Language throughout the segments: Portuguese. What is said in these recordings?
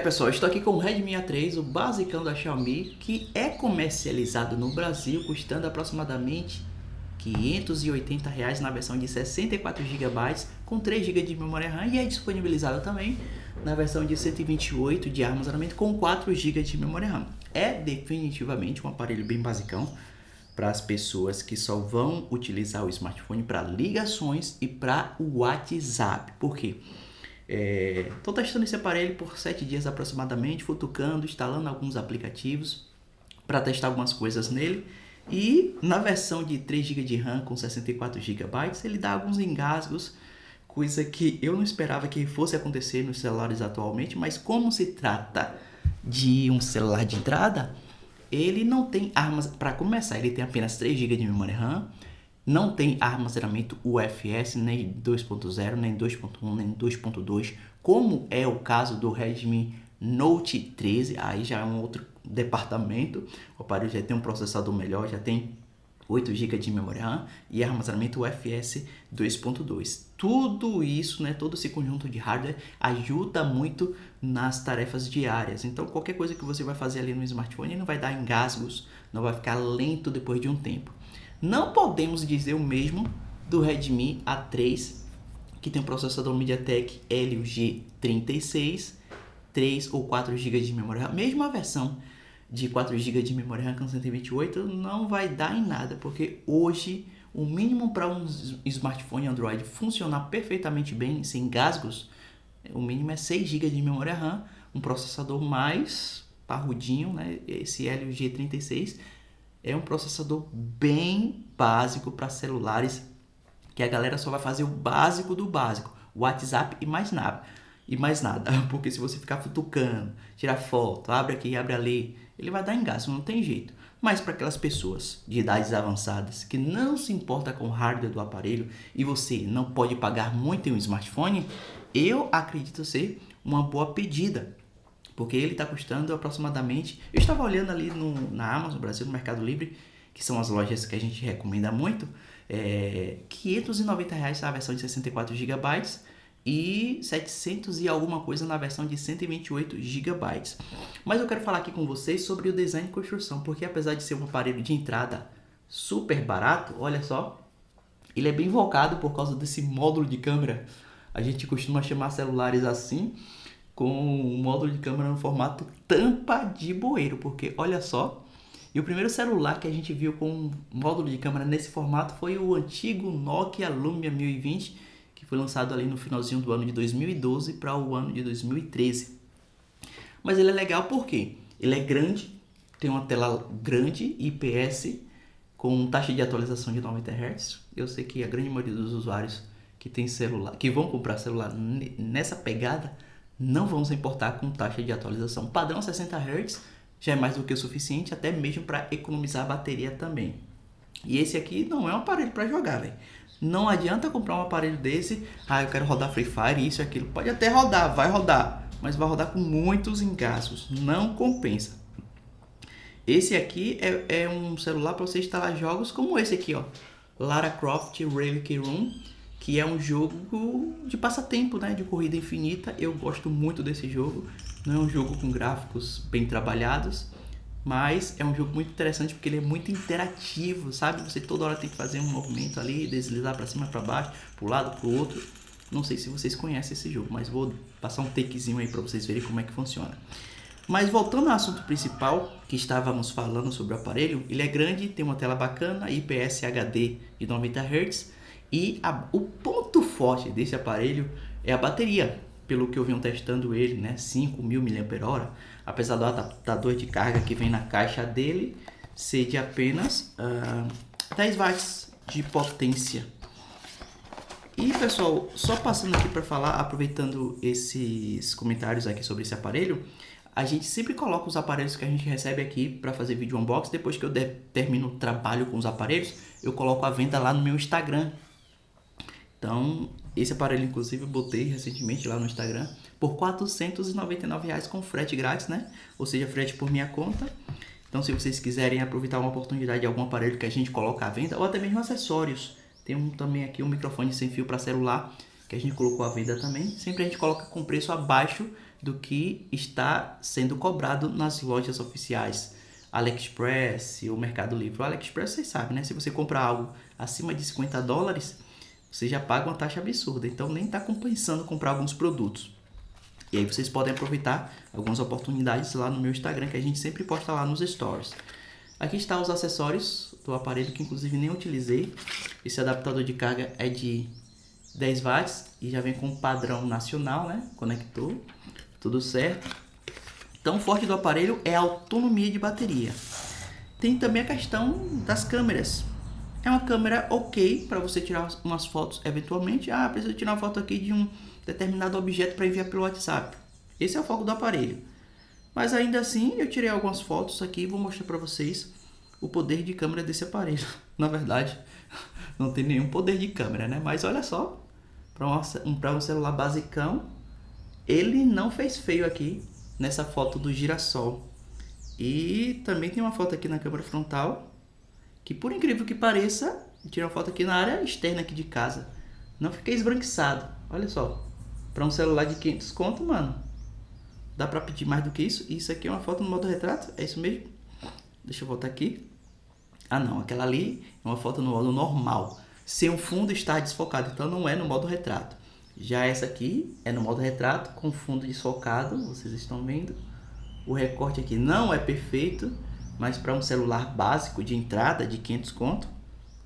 Pessoal, estou aqui com o Redmi A3, o basicão da Xiaomi, que é comercializado no Brasil, custando aproximadamente R$ 580 na versão de 64 GB com 3 GB de memória RAM, e é disponibilizado também na versão de 128 de armazenamento com 4 GB de memória RAM. É definitivamente um aparelho bem basicão para as pessoas que só vão utilizar o smartphone para ligações e para o WhatsApp. Por quê? Estou testando esse aparelho por 7 dias aproximadamente, futucando, instalando alguns aplicativos para testar algumas coisas nele. E na versão de 3 GB de RAM com 64 GB, ele dá alguns engasgos, coisa que eu não esperava que fosse acontecer nos celulares atualmente, mas como se trata de um celular de entrada, ele não tem armas para começar, ele tem apenas 3 GB de memória RAM, não tem armazenamento UFS, nem 2.0, nem 2.1, nem 2.2, como é o caso do Redmi Note 13, aí já é um outro departamento. O aparelho já tem um processador melhor, já tem 8 GB de memória RAM e armazenamento UFS 2.2. Tudo isso, né, todo esse conjunto de hardware ajuda muito nas tarefas diárias. Então, qualquer coisa que você vai fazer ali no smartphone não vai dar engasgos, não vai ficar lento depois de um tempo. Não podemos dizer o mesmo do Redmi A3, que tem um processador MediaTek Helio G36, 3 ou 4 GB de memória RAM. Mesmo a versão de 4 GB de memória RAM com 128 não vai dar em nada, porque hoje o mínimo para um smartphone Android funcionar perfeitamente bem, sem engasgos, o mínimo é 6 GB de memória RAM, um processador mais parrudinho, né? Esse Helio G36 é um processador bem básico para celulares, que a galera só vai fazer o básico do básico, WhatsApp e mais nada. E mais nada, porque se você ficar futucando, tirar foto, abre aqui, abre ali, ele vai dar engasgo, não tem jeito. Mas para aquelas pessoas de idades avançadas que não se importa com o hardware do aparelho e você não pode pagar muito em um smartphone, eu acredito ser uma boa pedida, porque ele está custando aproximadamente, eu estava olhando ali na Amazon Brasil, no Mercado Livre, que são as lojas que a gente recomenda muito, R$ 590 a versão de 64 GB e 700 e alguma coisa na versão de 128 GB. Mas eu quero falar aqui com vocês sobre o design e construção, porque apesar de ser um aparelho de entrada super barato, olha só, ele é bem invocado por causa desse módulo de câmera. A gente costuma chamar celulares assim, com um módulo de câmera no formato tampa de bueiro, porque olha só. E o primeiro celular que a gente viu com um módulo de câmera nesse formato foi o antigo Nokia Lumia 1020, que foi lançado ali no finalzinho do ano de 2012 para o ano de 2013. Mas ele é legal porque ele é grande, tem uma tela grande, IPS, com taxa de atualização de 90 Hz. Eu sei que a grande maioria dos usuários que tem celular, que vão comprar celular nessa pegada, não vão se importar com taxa de atualização. Padrão 60 Hz já é mais do que o suficiente, até mesmo para economizar a bateria também. E esse aqui não é um aparelho para jogar, velho. Não adianta comprar um aparelho desse, eu quero rodar Free Fire, isso e aquilo. Pode até rodar, vai rodar, mas vai rodar com muitos engasgos. Não compensa. Esse aqui é um celular para você instalar jogos como esse aqui, ó. Lara Croft Relic Room, que é um jogo de passatempo, né? De corrida infinita. Eu gosto muito desse jogo. Não é um jogo com gráficos bem trabalhados, mas é um jogo muito interessante porque ele é muito interativo, sabe? Você toda hora tem que fazer um movimento ali, deslizar para cima, para baixo, para o lado, para o outro. Não sei se vocês conhecem esse jogo, mas vou passar um takezinho aí para vocês verem como é que funciona. Mas voltando ao assunto principal, que estávamos falando sobre o aparelho, ele é grande, tem uma tela bacana, IPS HD de 90 Hz, e o ponto forte desse aparelho é a bateria. Pelo que eu venho testando ele, né, 5.000 mAh, apesar do adaptador de carga que vem na caixa dele ser de apenas 10 watts de potência. E pessoal, só passando aqui para falar, aproveitando esses comentários aqui sobre esse aparelho, a gente sempre coloca os aparelhos que a gente recebe aqui para fazer vídeo unboxing. Depois que eu termino o trabalho com os aparelhos, eu coloco a venda lá no meu Instagram. Então, esse aparelho, inclusive, eu botei recentemente lá no Instagram por R$ 499 com frete grátis, né? Ou seja, frete por minha conta. Então, se vocês quiserem aproveitar uma oportunidade de algum aparelho que a gente coloca à venda, ou até mesmo acessórios. Tem também aqui um microfone sem fio para celular, que a gente colocou à venda também. Sempre a gente coloca com preço abaixo do que está sendo cobrado nas lojas oficiais. AliExpress, o Mercado Livre. O AliExpress, vocês sabem, né? Se você comprar algo acima de $50, você já paga uma taxa absurda. Então nem está compensando comprar alguns produtos. E aí vocês podem aproveitar algumas oportunidades lá no meu Instagram, que a gente sempre posta lá nos stories. Aqui está os acessórios do aparelho, que inclusive nem utilizei. Esse adaptador de carga é de 10 watts e já vem com um padrão nacional, né? Conector, tudo certo. Então o forte do aparelho é a autonomia de bateria. Tem também a questão das câmeras. É uma câmera ok para você tirar umas fotos eventualmente. Ah, preciso tirar uma foto aqui de um determinado objeto para enviar pelo WhatsApp. Esse é o foco do aparelho. Mas ainda assim, eu tirei algumas fotos aqui e vou mostrar para vocês o poder de câmera desse aparelho. Na verdade, não tem nenhum poder de câmera, né? Mas olha só, para um celular basicão, ele não fez feio aqui nessa foto do girassol. E também tem uma foto aqui na câmera frontal, que por incrível que pareça, tirei uma foto aqui na área externa aqui de casa. Não fiquei esbranquiçado. Olha só, para um celular de 500 conto, mano. Dá pra pedir mais do que isso? Isso aqui é uma foto no modo retrato? É isso mesmo? Deixa eu voltar aqui. Ah não, aquela ali é uma foto no modo normal. Sem o fundo estar desfocado, então não é no modo retrato. Já essa aqui é no modo retrato, com fundo desfocado, vocês estão vendo. O recorte aqui não é perfeito, mas para um celular básico de entrada de 500 conto,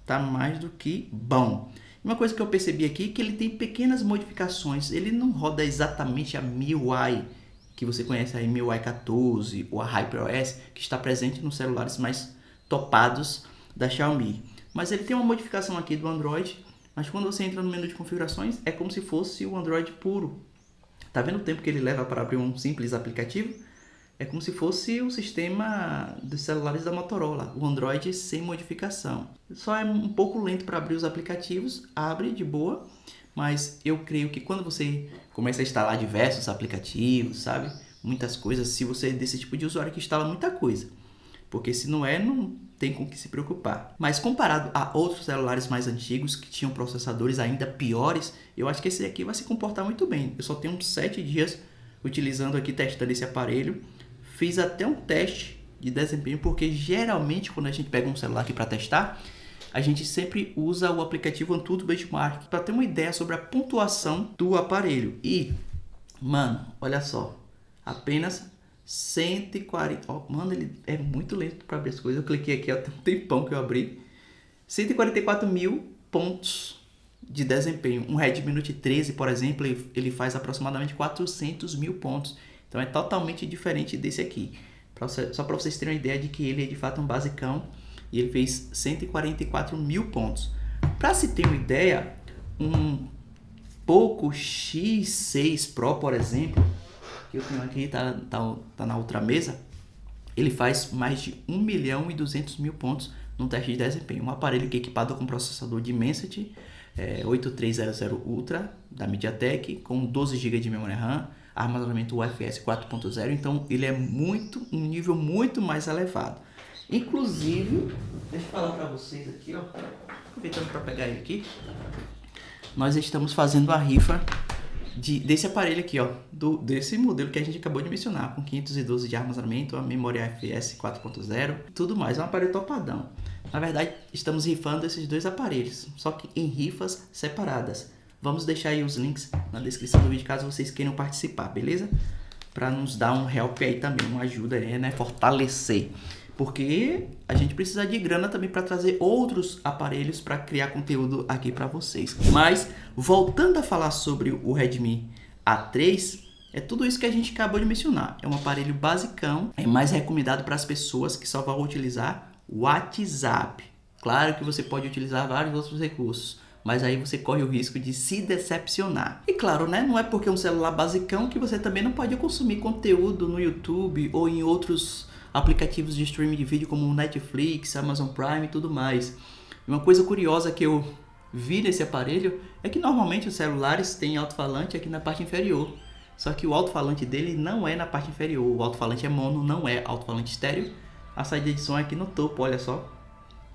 tá mais do que bom. Uma coisa que eu percebi aqui é que ele tem pequenas modificações. Ele não roda exatamente a MIUI, que você conhece aí, MIUI 14 ou a HyperOS, que está presente nos celulares mais topados da Xiaomi. Mas ele tem uma modificação aqui do Android, mas quando você entra no menu de configurações, é como se fosse o Android puro. Tá vendo o tempo que ele leva para abrir um simples aplicativo? É como se fosse o sistema dos celulares da Motorola, o Android sem modificação. Só é um pouco lento para abrir os aplicativos, abre de boa, mas eu creio que quando você começa a instalar diversos aplicativos, sabe? Muitas coisas, se você é desse tipo de usuário que instala muita coisa. Porque se não é, não tem com que se preocupar. Mas comparado a outros celulares mais antigos que tinham processadores ainda piores, eu acho que esse aqui vai se comportar muito bem. Eu só tenho uns 7 dias utilizando aqui, testando esse aparelho. Fiz até um teste de desempenho, porque geralmente quando a gente pega um celular aqui para testar, a gente sempre usa o aplicativo Antutu Benchmark para ter uma ideia sobre a pontuação do aparelho. E, mano, olha só, apenas 140... Oh, mano, ele é muito lento para abrir as coisas. Eu cliquei aqui, tem um tempão que eu abri. 144 mil pontos de desempenho. Um Redmi Note 13, por exemplo, ele faz aproximadamente 400 mil pontos. Então é totalmente diferente desse aqui. Só para vocês terem uma ideia de que ele é de fato um basicão. E ele fez 144 mil pontos. Para se ter uma ideia, um Poco X6 Pro, por exemplo, que eu tenho aqui, tá na outra mesa, ele faz mais de 1.200.000 pontos no teste de desempenho. Um aparelho que é equipado com processador Dimensity 8300 Ultra da MediaTek, com 12 GB de memória RAM, armazenamento UFS 4.0, então ele é um nível muito mais elevado. Inclusive, deixa eu falar para vocês aqui, ó, aproveitando para pegar ele aqui, nós estamos fazendo a rifa desse aparelho aqui, ó, desse modelo que a gente acabou de mencionar, com 512 de armazenamento, a memória UFS 4.0, tudo mais, é um aparelho topadão. Na verdade, estamos rifando esses dois aparelhos, só que em rifas separadas. Vamos deixar aí os links na descrição do vídeo, caso vocês queiram participar, beleza? Para nos dar um help aí também, uma ajuda aí, né, fortalecer. Porque a gente precisa de grana também para trazer outros aparelhos para criar conteúdo aqui para vocês. Mas, voltando a falar sobre o Redmi A3, é tudo isso que a gente acabou de mencionar. É um aparelho basicão, é mais recomendado para as pessoas que só vão utilizar o WhatsApp. Claro que você pode utilizar vários outros recursos, mas aí você corre o risco de se decepcionar. E claro, né, não é porque é um celular basicão que você também não pode consumir conteúdo no YouTube ou em outros aplicativos de streaming de vídeo como Netflix, Amazon Prime e tudo mais. Uma coisa curiosa que eu vi nesse aparelho é que normalmente os celulares têm alto-falante aqui na parte inferior. Só que o alto-falante dele não é na parte inferior. O alto-falante é mono, não é alto-falante estéreo. A saída de som é aqui no topo, olha só.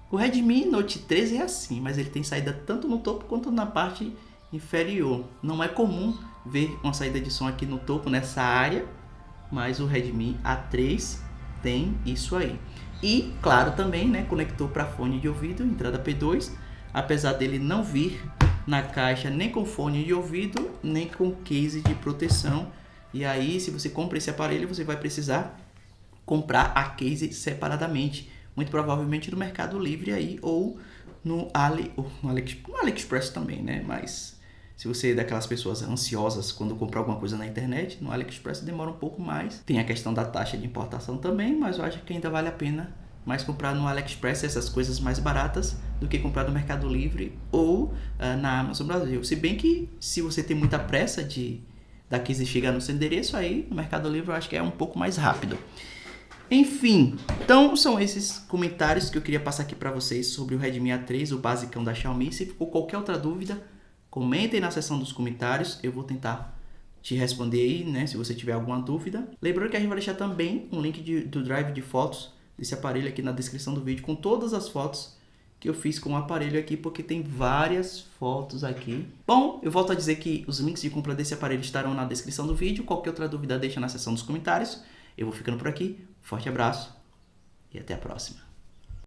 O Redmi Note 13 é assim, mas ele tem saída tanto no topo quanto na parte inferior. Não é comum ver uma saída de som aqui no topo nessa área, mas o Redmi A3 tem isso aí. E claro também, né, conector para fone de ouvido, entrada P2, apesar dele não vir na caixa nem com fone de ouvido, nem com case de proteção. E aí, se você compra esse aparelho, você vai precisar comprar a case separadamente, muito provavelmente no Mercado Livre aí, ou no AliExpress também, né? Mas se você é daquelas pessoas ansiosas quando comprar alguma coisa na internet, no AliExpress demora um pouco mais. Tem a questão da taxa de importação também, mas eu acho que ainda vale a pena mais comprar no AliExpress essas coisas mais baratas do que comprar no Mercado Livre ou na Amazon Brasil. Se bem que se você tem muita pressa da case chegar no seu endereço, aí no Mercado Livre eu acho que é um pouco mais rápido. Enfim, então são esses comentários que eu queria passar aqui para vocês sobre o Redmi A3, o basicão da Xiaomi. Se ficou qualquer outra dúvida, comentem na seção dos comentários, eu vou tentar te responder aí, né, se você tiver alguma dúvida. Lembrando que a gente vai deixar também um link do drive de fotos desse aparelho aqui na descrição do vídeo, com todas as fotos que eu fiz com o aparelho aqui, porque tem várias fotos aqui. Bom, eu volto a dizer que os links de compra desse aparelho estarão na descrição do vídeo. Qualquer outra dúvida deixa na seção dos comentários. Eu vou ficando por aqui. Forte abraço e até a próxima.